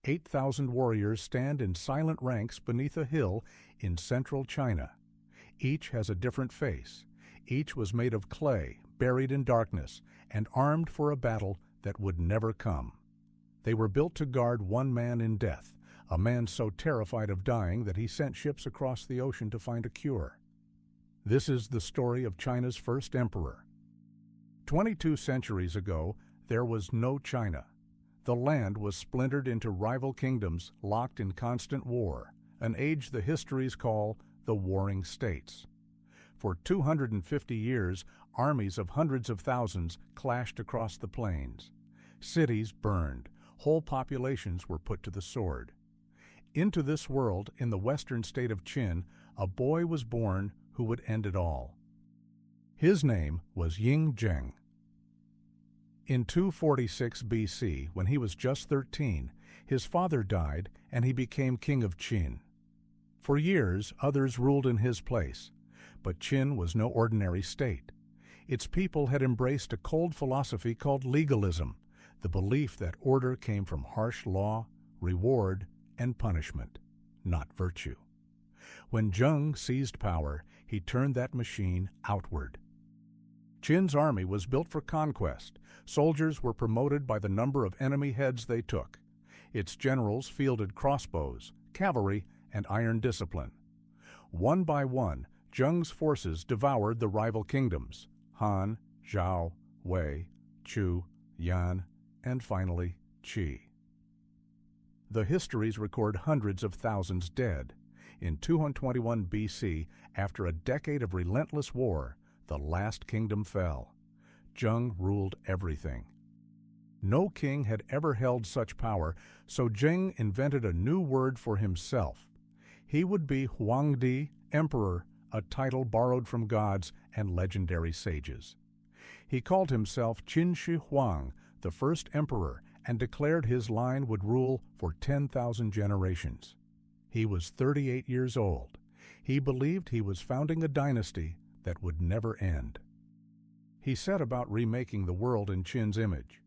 8,000 warriors stand in silent ranks beneath a hill in central China. Each has a different face. Each was made of clay, buried in darkness, and armed for a battle that would never come. They were built to guard one man in death, a man so terrified of dying that he sent ships across the ocean to find a cure. This is the story of China's first emperor. 22 centuries ago, there was no China. The land was splintered into rival kingdoms locked in constant war, an age the histories call the Warring States. For 250 years, armies of hundreds of thousands clashed across the plains. Cities burned, whole populations were put to the sword. Into this world, in the western state of Qin, a boy was born who would end it all. His name was Ying Zheng. In 246 BC, when he was just 13, his father died and he became king of Qin. For years, others ruled in his place, but Qin was no ordinary state. Its people had embraced a cold philosophy called legalism, the belief that order came from harsh law, reward, and punishment, not virtue. When Zheng seized power, he turned that machine outward. Qin's army was built for conquest. Soldiers were promoted by the number of enemy heads they took. Its generals fielded crossbows, cavalry, and iron discipline. One by one, Zheng's forces devoured the rival kingdoms: Han, Zhao, Wei, Chu, Yan, and finally Qi. The histories record hundreds of thousands dead. In 221 BC, after a decade of relentless war, the last kingdom fell. Zheng ruled everything. No king had ever held such power, so Zheng invented a new word for himself. He would be Huangdi, emperor, a title borrowed from gods and legendary sages. He called himself Qin Shi Huang, the first emperor, and declared his line would rule for 10,000 generations. He was 38 years old. He believed he was founding a dynasty that would never end. He set about remaking the world in Qin's image.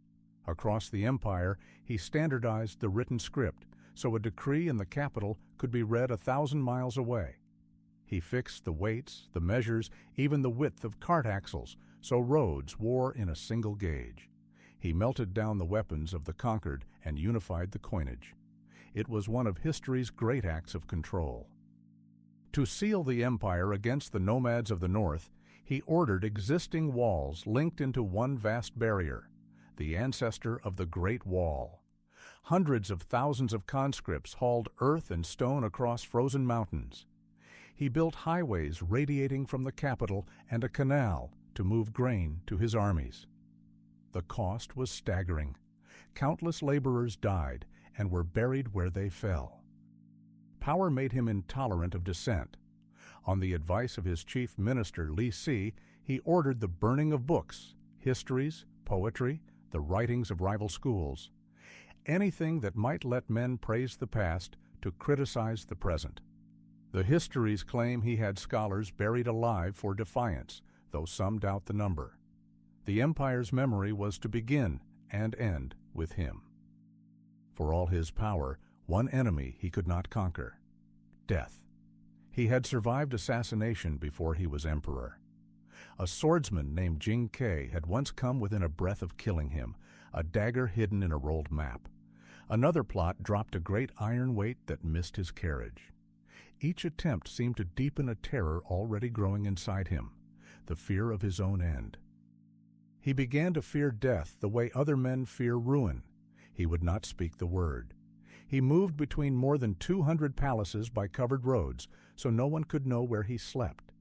Across the empire, he standardized the written script, so a decree in the capital could be read 1,000 miles away. He fixed the weights, the measures, even the width of cart axles, so roads wore in a single gauge. He melted down the weapons of the conquered and unified the coinage. It was one of history's great acts of control. To seal the empire against the nomads of the north, he ordered existing walls linked into one vast barrier, the ancestor of the Great Wall. Hundreds of thousands of conscripts hauled earth and stone across frozen mountains. He built highways radiating from the capital and a canal to move grain to his armies. The cost was staggering. Countless laborers died and were buried where they fell. Power made him intolerant of dissent. On the advice of his chief minister, Li Si, he ordered the burning of books, histories, poetry, the writings of rival schools, anything that might let men praise the past to criticize the present. The histories claim he had scholars buried alive for defiance, though some doubt the number. The empire's memory was to begin and end with him. For all his power, one enemy he could not conquer: death. He had survived assassination before he was emperor. A swordsman named Jing Ke had once come within a breath of killing him, a dagger hidden in a rolled map. Another plot dropped a great iron weight that missed his carriage. Each attempt seemed to deepen a terror already growing inside him, the fear of his own end. He began to fear death the way other men fear ruin. He would not speak the word. He moved between more than 200 palaces by covered roads, so no one could know where he slept.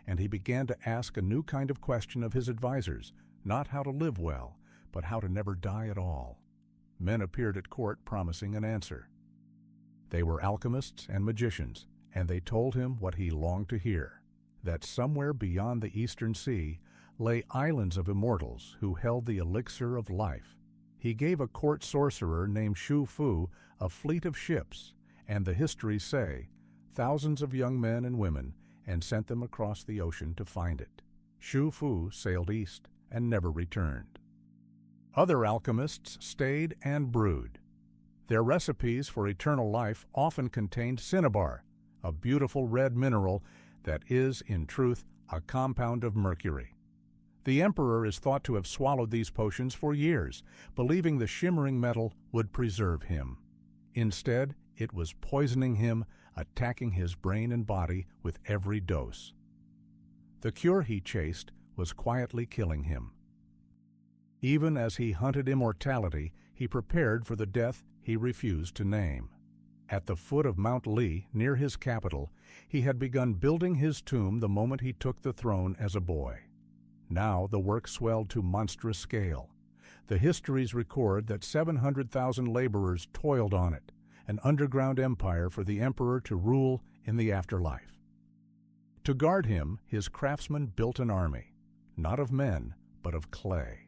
And he began to ask a new kind of question of his advisors, not how to live well, but how to never die at all. Men appeared at court promising an answer. They were alchemists and magicians, and they told him what he longed to hear, that somewhere beyond the eastern sea lay islands of immortals who held the elixir of life. He gave a court sorcerer named Xu Fu a fleet of ships, and the histories say, thousands of young men and women, and sent them across the ocean to find it. Xu Fu sailed east and never returned. Other alchemists stayed and brewed. Their recipes for eternal life often contained cinnabar, a beautiful red mineral that is, in truth, a compound of mercury. The emperor is thought to have swallowed these potions for years, believing the shimmering metal would preserve him. Instead, it was poisoning him, attacking his brain and body with every dose. The cure he chased was quietly killing him. Even as he hunted immortality, he prepared for the death he refused to name. At the foot of Mount Li, near his capital, he had begun building his tomb the moment he took the throne as a boy. Now the work swelled to monstrous scale. The histories record that 700,000 laborers toiled on it, an underground empire for the emperor to rule in the afterlife. To guard him, his craftsmen built an army, not of men, but of clay.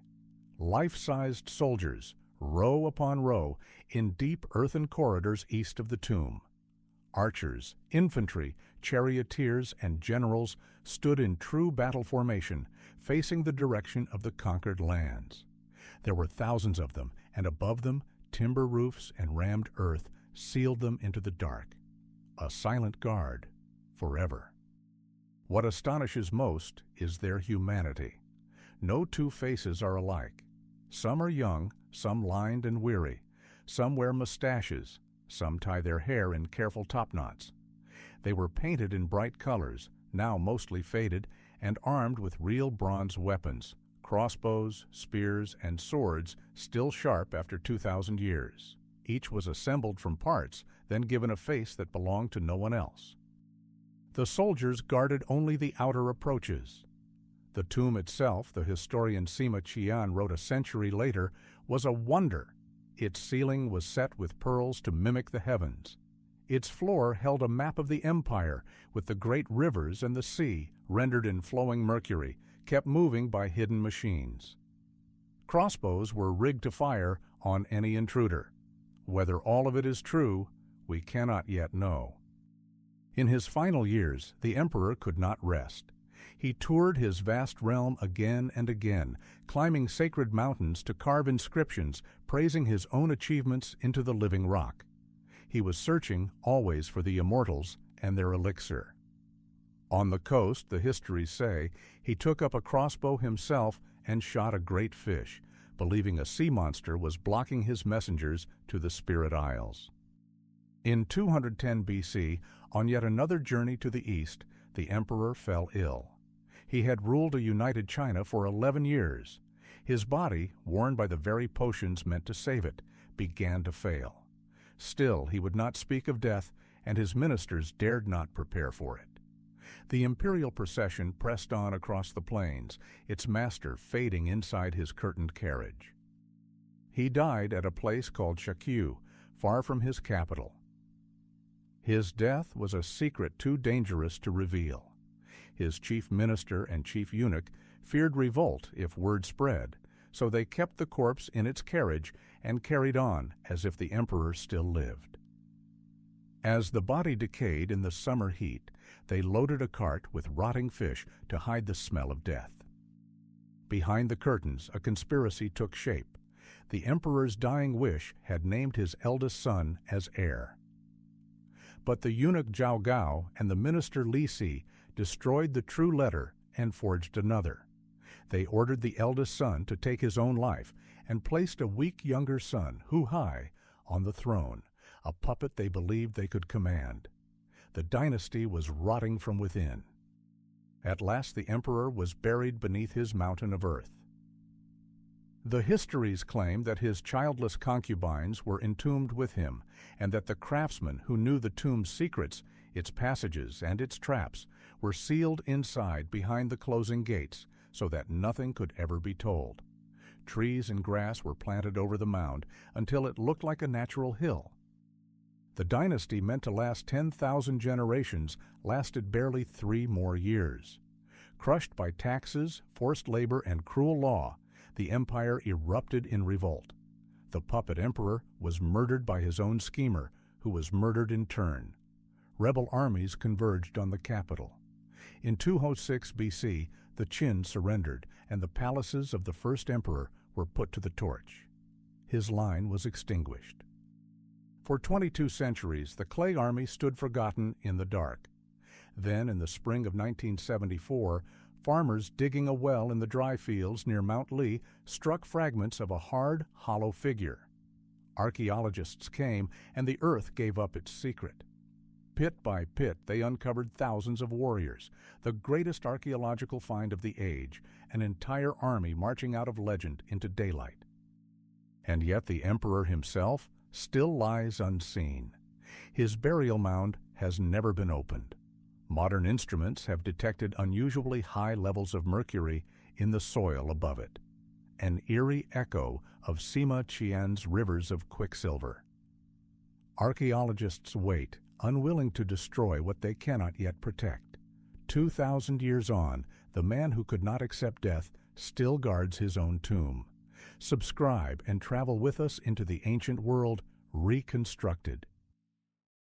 Life-sized soldiers, row upon row, in deep earthen corridors east of the tomb. Archers, infantry, charioteers, and generals stood in true battle formation, facing the direction of the conquered lands. There were thousands of them, and above them, timber roofs and rammed earth sealed them into the dark. A silent guard, forever. What astonishes most is their humanity. No two faces are alike. Some are young, some lined and weary. Some wear mustaches, some tie their hair in careful topknots. They were painted in bright colors, now mostly faded, and armed with real bronze weapons, crossbows, spears, and swords still sharp after 2,000 years. Each was assembled from parts, then given a face that belonged to no one else. The soldiers guarded only the outer approaches. The tomb itself, the historian Sima Qian wrote a century later, was a wonder. Its ceiling was set with pearls to mimic the heavens. Its floor held a map of the empire, with the great rivers and the sea, rendered in flowing mercury, kept moving by hidden machines. Crossbows were rigged to fire on any intruder. Whether all of it is true, we cannot yet know. In his final years, the emperor could not rest. He toured his vast realm again and again, climbing sacred mountains to carve inscriptions praising his own achievements into the living rock. He was searching always for the immortals and their elixir. On the coast, the histories say, he took up a crossbow himself and shot a great fish, believing a sea monster was blocking his messengers to the Spirit Isles. In 210 BC, on yet another journey to the east, the emperor fell ill. He had ruled a united China for 11 years. His body, worn by the very potions meant to save it, began to fail. Still, he would not speak of death, and his ministers dared not prepare for it. The imperial procession pressed on across the plains, its master fading inside his curtained carriage. He died at a place called Shakyu, far from his capital. His death was a secret too dangerous to reveal. His chief minister and chief eunuch feared revolt if word spread, so they kept the corpse in its carriage and carried on as if the emperor still lived. As the body decayed in the summer heat, they loaded a cart with rotting fish to hide the smell of death. Behind the curtains, a conspiracy took shape. The emperor's dying wish had named his eldest son as heir. But the eunuch Zhao Gao and the minister Li Si destroyed the true letter and forged another. They ordered the eldest son to take his own life and placed a weak younger son, Hu Hai, on the throne, a puppet they believed they could command. The dynasty was rotting from within. At last the emperor was buried beneath his mountain of earth. The histories claim that his childless concubines were entombed with him, and that the craftsmen who knew the tomb's secrets, its passages and its traps, were sealed inside behind the closing gates, so that nothing could ever be told. Trees and grass were planted over the mound until it looked like a natural hill. The dynasty meant to last 10,000 generations lasted barely 3 more years. Crushed by taxes, forced labor, and cruel law, the empire erupted in revolt. The puppet emperor was murdered by his own schemer, who was murdered in turn. Rebel armies converged on the capital. In 206 BC, the Qin surrendered, and the palaces of the first emperor were put to the torch. His line was extinguished. For 22 centuries, the clay army stood forgotten in the dark. Then, in the spring of 1974, farmers digging a well in the dry fields near Mount Lee struck fragments of a hard, hollow figure. Archaeologists came, and the earth gave up its secret. Pit by pit, they uncovered thousands of warriors, the greatest archaeological find of the age, an entire army marching out of legend into daylight. And yet the emperor himself still lies unseen. His burial mound has never been opened. Modern instruments have detected unusually high levels of mercury in the soil above it, an eerie echo of Sima Qian's rivers of quicksilver. Archaeologists wait, unwilling to destroy what they cannot yet protect. 2,000 years on, the man who could not accept death still guards his own tomb. Subscribe and travel with us into the ancient world reconstructed.